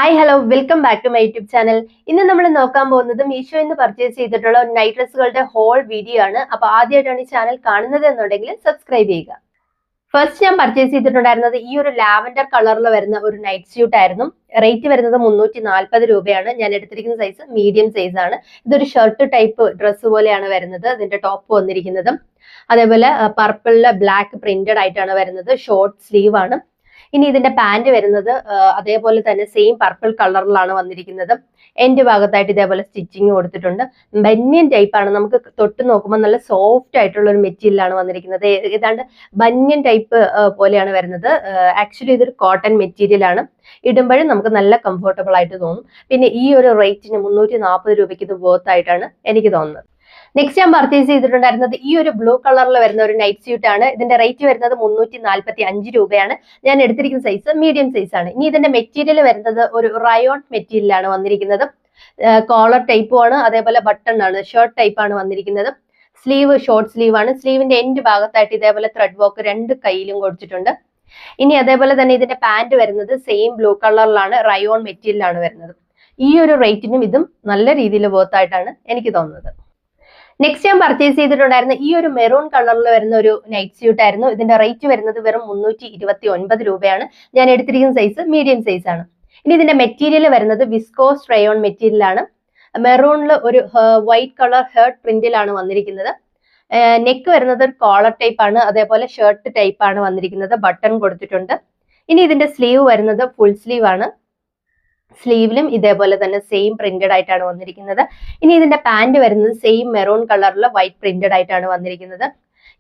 Hi hello welcome back to my YouTube channel. ഇന്ന് നമ്മൾ നോക്കാൻ പോകുന്നത് മീഷോയിൽ നിന്ന് പർച്ചേസ് ചെയ്തിട്ടുള്ള നൈറ്റ് ഡ്രസ്സുകളുടെ ഹോൾ വീഡിയോ ആണ്. അപ്പോൾ ആദ്യമായിട്ടാണ് ഈ ചാനൽ കാണുന്നത് എന്നുണ്ടെങ്കിൽ സബ്സ്ക്രൈബ് ചെയ്യുക. ഫസ്റ്റ് ഞാൻ പർച്ചേസ് ചെയ്തിട്ടുണ്ടായിരുന്നത് ഈ ഒരു ലാവൻഡർ കളറിൽ വരുന്ന ഒരു നൈറ്റ് സ്യൂട്ട് ആയിരുന്നു. റേറ്റ് വരുന്നത് 340 രൂപയാണ്. ഞാൻ എടുത്തിരിക്കുന്ന സൈസ് മീഡിയം സൈസ് ആണ്. ഇതൊരു ഷർട്ട് ടൈപ്പ് ഡ്രസ്സ് പോലെയാണ് വരുന്നത്. ഇതിന്റെ ടോപ്പ് വന്നിരിക്കുന്നതും അതേപോലെ പർപ്പിളില് ബ്ലാക്ക് പ്രിന്റഡ് ആയിട്ടാണ് വരുന്നത്. ഷോർട്ട് സ്ലീവ് ആണ്. ഇനി ഇതിന്റെ പാന്റ് വരുന്നത് അതേപോലെ തന്നെ സെയിം പർപ്പിൾ കളറിലാണ് വന്നിരിക്കുന്നത്. എൻഡ് ഭാഗത്തായിട്ട് ഇതേപോലെ സ്റ്റിച്ചിങ് കൊടുത്തിട്ടുണ്ട്. ബനിയൻ ടൈപ്പ് ആണ്. നമുക്ക് തൊട്ട് നോക്കുമ്പോൾ നല്ല സോഫ്റ്റ് ആയിട്ടുള്ള ഒരു മെറ്റീരിയലാണ് വന്നിരിക്കുന്നത്. ഏതാണ്ട് ബനിയൻ ടൈപ്പ് പോലെയാണ് വരുന്നത്. ആക്ച്വലി ഇതൊരു കോട്ടൺ മെറ്റീരിയൽ ആണ്. ഇടുമ്പോഴും നമുക്ക് നല്ല കംഫർട്ടബിൾ ആയിട്ട് തോന്നും. പിന്നെ ഈ ഒരു റേറ്റിന് 340 രൂപയ്ക്ക് ഇത് വർത്ത് ആയിട്ടാണ് എനിക്ക് തോന്നുന്നത്. നെക്സ്റ്റ് ഞാൻ പർച്ചേസ് ചെയ്തിട്ടുണ്ടായിരുന്നത് ഈ ഒരു ബ്ലൂ കളറിൽ വരുന്ന ഒരു നൈറ്റ് സ്യൂട്ട് ആണ്. ഇതിന്റെ റേറ്റ് വരുന്നത് 345 രൂപയാണ്. ഞാൻ എടുത്തിരിക്കുന്ന സൈസ് മീഡിയം സൈസ് ആണ്. ഇനി ഇതിന്റെ മെറ്റീരിയൽ വരുന്നത് ഒരു റയോൺ മെറ്റീരിയലാണ് വന്നിരിക്കുന്നത്. കോളർ ടൈപ്പും ആണ്, അതേപോലെ ബട്ടൺ ആണ്, ഷർട്ട് ടൈപ്പ് ആണ് വന്നിരിക്കുന്നത്. സ്ലീവ് ഷോർട്ട് സ്ലീവ് ആണ്. സ്ലീവിന്റെ എൻഡ് ഭാഗത്തായിട്ട് ഇതേപോലെ ത്രെഡ് വർക്ക് രണ്ട് കൈയിലും കൊടുത്തിട്ടുണ്ട്. ഇനി അതേപോലെ തന്നെ ഇതിന്റെ പാന്റ് വരുന്നത് സെയിം ബ്ലൂ കളറിലാണ്, റയോൺ മെറ്റീരിയലാണ് വരുന്നത്. ഈ ഒരു റേറ്റിനും ഇതും നല്ല രീതിയിൽ വർത്ത് ആയിട്ടാണ് എനിക്ക് തോന്നുന്നത്. നെക്സ്റ്റ് ഞാൻ പർച്ചേസ് ചെയ്തിട്ടുണ്ടായിരുന്ന ഈ ഒരു മെറൂൺ കളറിൽ വരുന്ന ഒരു നൈറ്റ് സ്യൂട്ട് ആയിരുന്നു. ഇതിന്റെ റേറ്റ് വരുന്നത് വെറും 329 രൂപയാണ്. ഞാൻ എടുത്തിരിക്കുന്ന സൈസ് മീഡിയം സൈസ് ആണ്. ഇനി ഇതിന്റെ മെറ്റീരിയൽ വരുന്നത് വിസ്കോസ് റയോൺ മെറ്റീരിയൽ ആണ്. മെറൂണിൽ ഒരു വൈറ്റ് കളർ ഹേർട്ട് പ്രിന്റിലാണ് വന്നിരിക്കുന്നത്. നെക്ക് വരുന്നത് ഒരു കോളർ ടൈപ്പ് ആണ്, അതേപോലെ ഷർട്ട് ടൈപ്പ് ആണ് വന്നിരിക്കുന്നത്. ബട്ടൺ കൊടുത്തിട്ടുണ്ട്. ഇനി ഇതിന്റെ സ്ലീവ് വരുന്നത് ഫുൾ സ്ലീവ് ആണ്. സ്ലീവിലും ഇതേപോലെ തന്നെ സെയിം പ്രിന്റഡ് ആയിട്ടാണ് വന്നിരിക്കുന്നത്. ഇനി ഇതിന്റെ പാന്റ് വരുന്നത് സെയിം മെറൂൺ കളറിൽ വൈറ്റ് പ്രിന്റഡ് ആയിട്ടാണ് വന്നിരിക്കുന്നത്.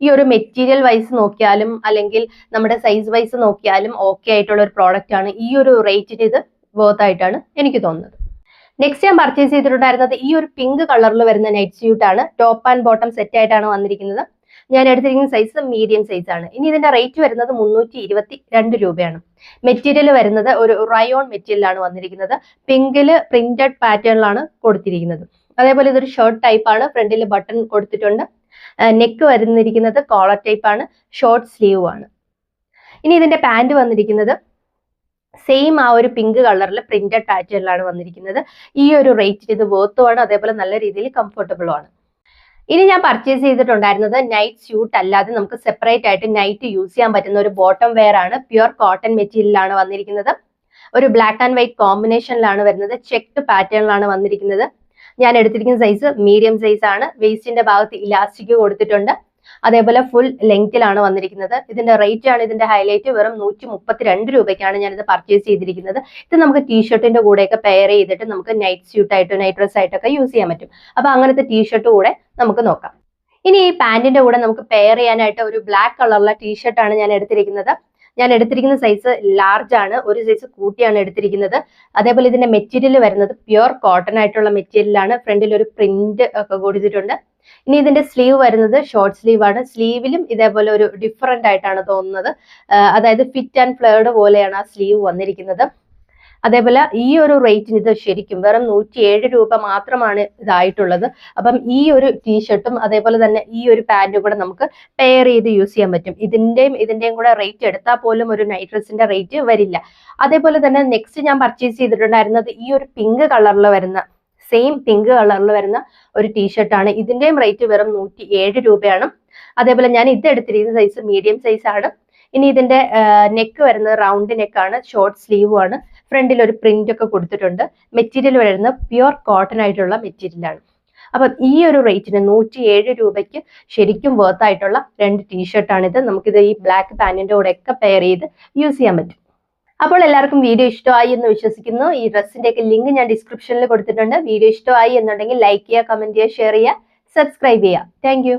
ഈ ഒരു മെറ്റീരിയൽ വൈസ് നോക്കിയാലും അല്ലെങ്കിൽ നമ്മുടെ സൈസ് വൈസ് നോക്കിയാലും ഓക്കെ ആയിട്ടുള്ള ഒരു പ്രോഡക്റ്റ് ആണ്. ഈ ഒരു റേറ്റിന് ഇത് വർത്ത് ആയിട്ടാണ് എനിക്ക് തോന്നുന്നത്. നെക്സ്റ്റ് ഞാൻ പർച്ചേസ് ചെയ്തിട്ടുണ്ടായിരുന്നത് ഈ ഒരു പിങ്ക് കളറിൽ വരുന്ന നൈറ്റ് സ്യൂട്ട് ആണ്. ടോപ്പ് ആൻഡ് ബോട്ടം സെറ്റ് ആയിട്ടാണ് വന്നിരിക്കുന്നത്. ഞാൻ എടുത്തിരിക്കുന്ന സൈസ് മീഡിയം സൈസ് ആണ്. ഇനി ഇതിന്റെ റേറ്റ് വരുന്നത് 322 രൂപയാണ്. മെറ്റീരിയൽ വരുന്നത് ഒരു റയോൺ മെറ്റീരിയൽ ആണ് വന്നിരിക്കുന്നത്. പിങ്കില് പ്രിന്റഡ് പാറ്റേണിലാണ് കൊടുത്തിരിക്കുന്നത്. അതേപോലെ ഇതൊരു ഷർട്ട് ടൈപ്പ് ആണ്. ഫ്രണ്ടിൽ ബട്ടൺ കൊടുത്തിട്ടുണ്ട്. നെക്ക് വരുന്നിരിക്കുന്നത് കോളർ ടൈപ്പ് ആണ്, ഷോർട്ട് സ്ലീവ് ആണ്. ഇനി ഇതിന്റെ പാന്റ് വന്നിരിക്കുന്നത് സെയിം ആ ഒരു പിങ്ക് കളറിൽ പ്രിന്റഡ് പാറ്റേണിലാണ് വന്നിരിക്കുന്നത്. ഈ ഒരു റേറ്റിന് ഇത് വർത്തുമാണ്, അതേപോലെ നല്ല രീതിയിൽ കംഫർട്ടബിളും ആണ്. ഇനി ഞാൻ പർച്ചേസ് ചെയ്തിട്ടുണ്ടായിരുന്നത് നൈറ്റ് സ്യൂട്ട് അല്ലാതെ നമുക്ക് സെപ്പറേറ്റ് ആയിട്ട് നൈറ്റ് യൂസ് ചെയ്യാൻ പറ്റുന്ന ഒരു ബോട്ടം വെയർ ആണ്. പ്യുർ കോട്ടൺ മെറ്റീരിയലാണ് വന്നിരിക്കുന്നത്. ഒരു ബ്ലാക്ക് ആൻഡ് വൈറ്റ് കോമ്പിനേഷനിലാണ് വരുന്നത്. ചെക്ഡ് പാറ്റേണിലാണ് വന്നിരിക്കുന്നത്. ഞാൻ എടുത്തിരിക്കുന്ന സൈസ് മീഡിയം സൈസ് ആണ്. വേസ്റ്റിന്റെ ഭാഗത്ത് ഇലാസ്റ്റിക് കൊടുത്തിട്ടുണ്ട്. അതേപോലെ ഫുൾ ലെങ്തിലാണ് വന്നിരിക്കുന്നത്. ഇതിന്റെ റേറ്റ് ആണ് ഇതിന്റെ ഹൈലൈറ്റ്. വെറും 132 രൂപയ്ക്കാണ് ഞാനിത് പർച്ചേസ് ചെയ്തിരിക്കുന്നത്. ഇത് നമുക്ക് ടീഷർട്ടിന്റെ കൂടെയൊക്കെ പെയർ ചെയ്തിട്ട് നമുക്ക് നൈറ്റ് സ്യൂട്ട് ആയിട്ട് നൈറ്റ് ഡ്രസ് ആയിട്ടൊക്കെ യൂസ് ചെയ്യാൻ പറ്റും. അപ്പൊ അങ്ങനത്തെ ടീഷർട്ട് കൂടെ നമുക്ക് നോക്കാം. ഇനി ഈ പാന്റിന്റെ കൂടെ നമുക്ക് പെയർ ചെയ്യാനായിട്ട് ഒരു ബ്ലാക്ക് കളറിലെ ടീഷർട്ടാണ് ഞാൻ എടുത്തിരിക്കുന്നത്. ഞാൻ എടുത്തിരിക്കുന്ന സൈസ് ലാർജ് ആണ്. ഒരു സൈസ് കൂട്ടിയാണ് എടുത്തിരിക്കുന്നത്. അതേപോലെ ഇതിന്റെ മെറ്റീരിയൽ വരുന്നത് പ്യുർ കോട്ടൺ ആയിട്ടുള്ള മെറ്റീരിയൽ ആണ്. ഫ്രണ്ടിൽ ഒരു പ്രിന്റ് ഒക്കെ കൊടുത്തിട്ടുണ്ട്. ഇനി ഇതിന്റെ സ്ലീവ് വരുന്നത് ഷോർട്ട് സ്ലീവ് ആണ്. സ്ലീവിലും ഇതേപോലെ ഒരു ഡിഫറെന്റ് ആയിട്ടാണ് തോന്നുന്നത്. അതായത് ഫിറ്റ് ആൻഡ് ഫ്ലെയർഡ് പോലെയാണ് ആ സ്ലീവ് വന്നിരിക്കുന്നത്. അതേപോലെ ഈ ഒരു റേറ്റിന് ഇത് ശരിക്കും വെറും 107 രൂപ മാത്രമാണ് ഇതായിട്ടുള്ളത്. അപ്പം ഈ ഒരു ടീഷർട്ടും അതേപോലെ തന്നെ ഈ ഒരു പാന്റും കൂടെ നമുക്ക് പെയർ ചെയ്ത് യൂസ് ചെയ്യാൻ പറ്റും. ഇതിന്റെയും കൂടെ റേറ്റ് എടുത്താൽ പോലും ഒരു നൈറ്റ് ഡ്രസ്സിന്റെ റേറ്റ് വരില്ല. അതേപോലെ തന്നെ നെക്സ്റ്റ് ഞാൻ പർച്ചേസ് ചെയ്തിട്ടുണ്ടായിരുന്നത് ഈ ഒരു പിങ്ക് കളറിൽ വരുന്ന സെയിം പിങ്ക് കളറിൽ വരുന്ന ഒരു ടീഷർട്ടാണ്. ഇതിന്റെയും റേറ്റ് വെറും 107 രൂപയാണ്. അതേപോലെ ഞാൻ ഇത് എടുത്തിരിക്കുന്ന സൈസ് മീഡിയം സൈസ് ആണ്. ഇനി ഇതിന്റെ നെക്ക് വരുന്നത് റൗണ്ട് നെക്കാണ്, ഷോർട്ട് സ്ലീവും ആണ്. ഫ്രണ്ടിൽ ഒരു പ്രിന്റ് ഒക്കെ കൊടുത്തിട്ടുണ്ട്. മെറ്റീരിയൽ വരുന്നത് പ്യുർ കോട്ടൺ ആയിട്ടുള്ള മെറ്റീരിയൽ ആണ്. അപ്പം ഈ ഒരു റേറ്റിന് 107 രൂപയ്ക്ക് ശരിക്കും വർത്ത് ആയിട്ടുള്ള രണ്ട് ടീഷർട്ടാണിത്. നമുക്കിത് ഈ ബ്ലാക്ക് പാന്റിന്റെ കൂടെ ഒക്കെ പെയർ ചെയ്ത് യൂസ് ചെയ്യാൻ പറ്റും. അപ്പോൾ എല്ലാവർക്കും വീഡിയോ ഇഷ്ടമായി എന്ന് വിശ്വസിക്കുന്നു. ഈ ഡ്രസ്സിന്റെ ഒക്കെ ലിങ്ക് ഞാൻ ഡിസ്ക്രിപ്ഷനിൽ കൊടുത്തിട്ടുണ്ട്. വീഡിയോ ഇഷ്ടമായി എന്നുണ്ടെങ്കിൽ ലൈക്ക് ചെയ്യുക, കമന്റ് ചെയ്യുക, ഷെയർ ചെയ്യുക, സബ്സ്ക്രൈബ് ചെയ്യുക. താങ്ക്